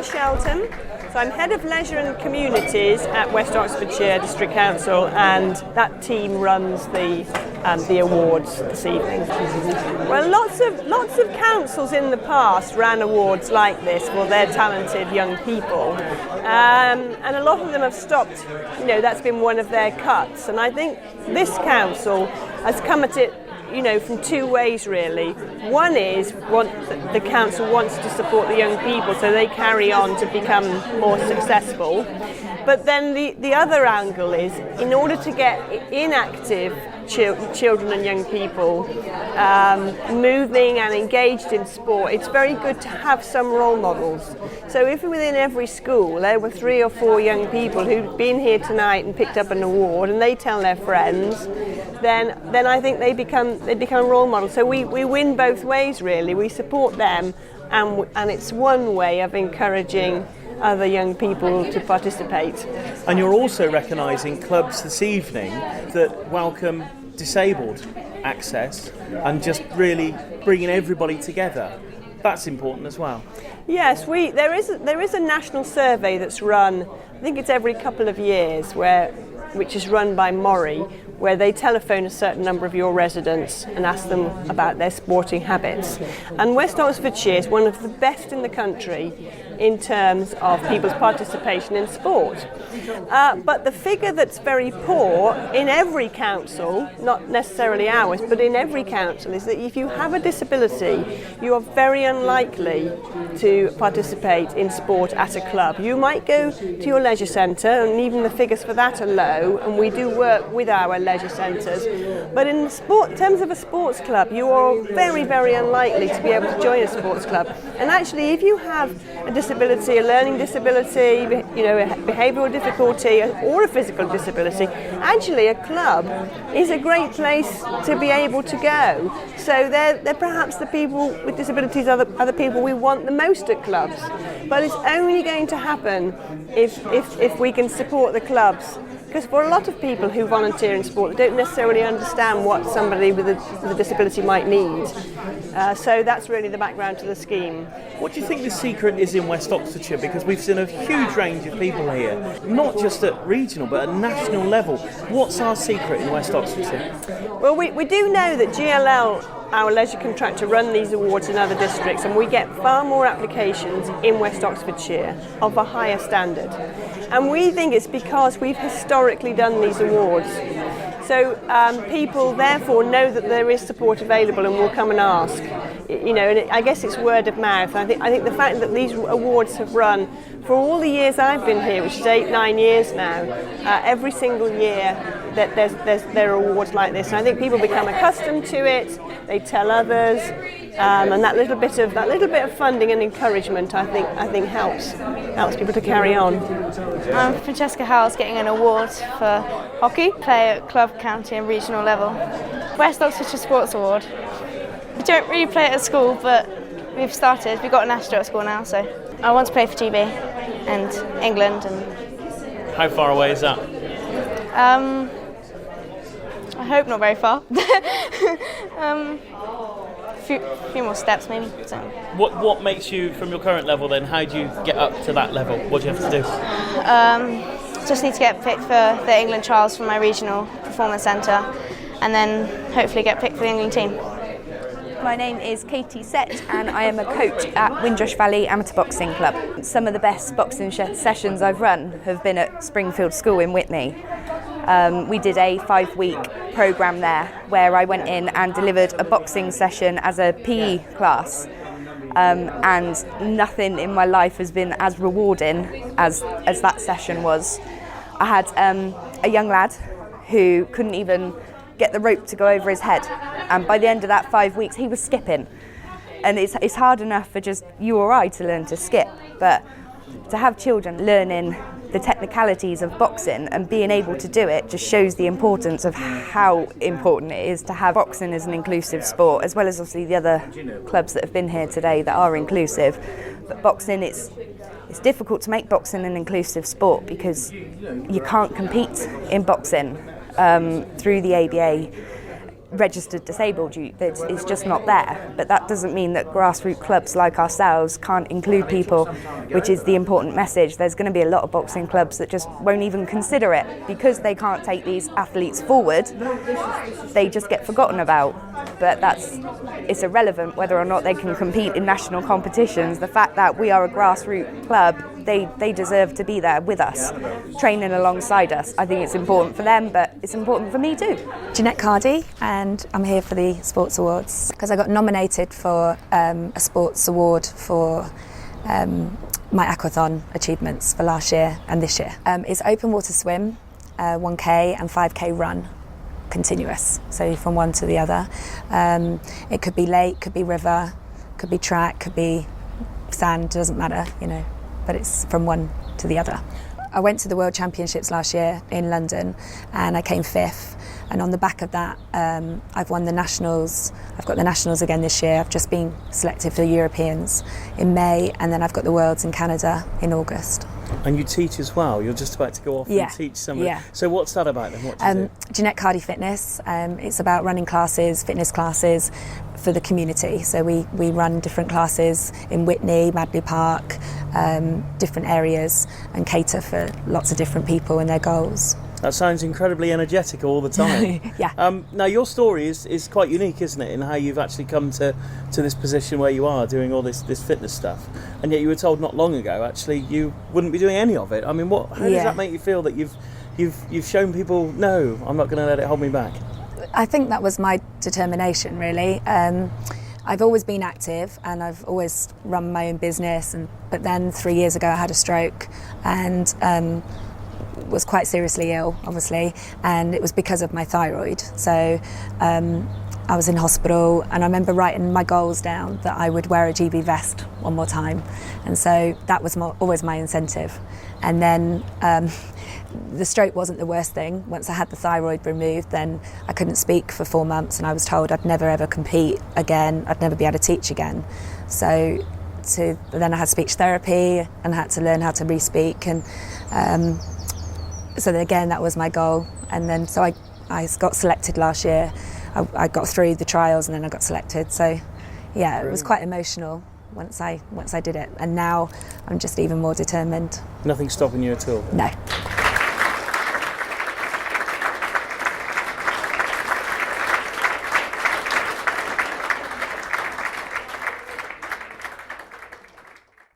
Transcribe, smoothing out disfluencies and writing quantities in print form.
Anna Shelton. So I'm Head of Leisure and Communities at West Oxfordshire District Council, and that team runs the awards this evening. Well, lots of councils in the past ran awards like this for their talented young people, and a lot of them have stopped. That's been one of their cuts, and I think this council has come at it from two ways really. One is the council wants to support the young people so they carry on to become more successful. But then the other angle is, in order to get inactive children and young people moving and engaged in sport, it's very good to have some role models. So if within every school there were 3 or 4 young people who'd been here tonight and picked up an award, and they tell their friends, then I think they become role models. So we win both ways really. We support them, and it's one way of encouraging other young people to participate. And you're also recognising clubs this evening that welcome disabled access and just really bringing everybody together. That's important as well. Yes, there is a national survey that's run, I think it's every couple of years, which is run by Mori, where they telephone a certain number of your residents and ask them about their sporting habits. And West Oxfordshire is one of the best in the country in terms of people's participation in sport. But the figure that's very poor in every council, not necessarily ours, but in every council, is that if you have a disability, you are very unlikely to participate in sport at a club. You might go to your leisure centre, and even the figures for that are low, and we do work with our leisure centres. But in terms of a sports club, you are very, very unlikely to be able to join a sports club. And actually, if you have a disability, a learning disability, a behavioural difficulty, or a physical disability, actually a club is a great place to be able to go. So they're perhaps the people with disabilities are the people we want the most at clubs. But it's only going to happen if we can support the clubs. Because for a lot of people who volunteer in sport, they don't necessarily understand what somebody with a disability might need. So that's really the background to the scheme. What do you think the secret is in West Oxfordshire? Because we've seen a huge range of people here, not just at regional but at national level. What's our secret in West Oxfordshire? Well, we do know that GLL, our leisure contractor, run these awards in other districts, and we get far more applications in West Oxfordshire of a higher standard. And we think it's because we've historically done these awards. So people therefore know that there is support available and will come and ask. And I guess it's word of mouth. I think the fact that these awards have run for all the years I've been here, which is 8-9 years now, every single year that there are awards like this. And I think people become accustomed to it. They tell others, and that little bit of funding and encouragement, I think helps people to carry on. I'm Francesca Howells, getting an award for hockey, play at club, county and regional level. West Oxfordshire Sports Award. We don't really play it at school, but we've started. We've got an Astro at school now, so I want to play for GB and England. And How far away is that? I hope not very far. Few more steps maybe. So. What makes you, from your current level then, how do you get up to that level? What do you have to do? Just need to get picked for the England trials from my regional performance centre, and then hopefully get picked for the England team. My name is Katie Sett, and I am a coach at Windrush Valley Amateur Boxing Club. Some of the best boxing sessions I've run have been at Springfield School in Witney. We did a 5-week programme there where I went in and delivered a boxing session as a PE class, and nothing in my life has been as rewarding as that session was. I had a young lad who couldn't even get the rope to go over his head, and by the end of that 5 weeks he was skipping, and it's hard enough for just you or I to learn to skip, but to have children learning the technicalities of boxing and being able to do it just shows the importance of how important it is to have boxing as an inclusive sport, as well as obviously the other clubs that have been here today that are inclusive. But boxing, it's difficult to make boxing an inclusive sport because you can't compete in boxing through the ABA. registered disabled youth. It's just not there. But that doesn't mean that grassroots clubs like ourselves can't include people, which is the important message. There's going to be a lot of boxing clubs that just won't even consider it because they can't take these athletes forward. They just get forgotten about. But it's irrelevant whether or not they can compete in national competitions. The fact that we are a grassroots club, they deserve to be there with us, training alongside us. I think it's important for them, but it's important for me too. Jeanette Cardy, and I'm here for the Sports Awards because I got nominated for a Sports Award for my aquathon achievements for last year and this year. It's open water swim, 1K and 5K run, continuous, so from one to the other. It could be lake, could be river, could be track, could be sand, doesn't matter, but it's from one to the other. I went to the World Championships last year in London and I came 5th, and on the back of that I've won the Nationals. I've got the Nationals again this year. I've just been selected for the Europeans in May, and then I've got the Worlds in Canada in August. And you teach as well. You're just about to go off and teach somebody. Yeah. So what's that about then? What do you do? Jeanette Cardy Fitness. It's about running classes, fitness classes for the community. So we run different classes in Witney, Madley Park, different areas, and cater for lots of different people and their goals. That sounds incredibly energetic all the time. Yeah. Now your story is quite unique, isn't it, in how you've actually come to this position where you are doing all this fitness stuff, and yet you were told not long ago actually you wouldn't be doing any of it. I mean, how does that make you feel that you've shown people, no, I'm not going to let it hold me back? I think that was my determination, really. I've always been active and I've always run my own business, but then 3 years ago I had a stroke and was quite seriously ill, obviously, and it was because of my thyroid. So I was in hospital, and I remember writing my goals down that I would wear a GB vest one more time, and so that was always my incentive. And then the stroke wasn't the worst thing. Once I had the thyroid removed, then I couldn't speak for 4 months, and I was told I'd never ever compete again, I'd never be able to teach again. So then I had speech therapy and had to learn how to re-speak, and so again that was my goal. And then so I got selected last year. I got through the trials and then I got selected. So yeah, it was quite emotional once I did it, and now I'm just even more determined. Nothing stopping you at all? No.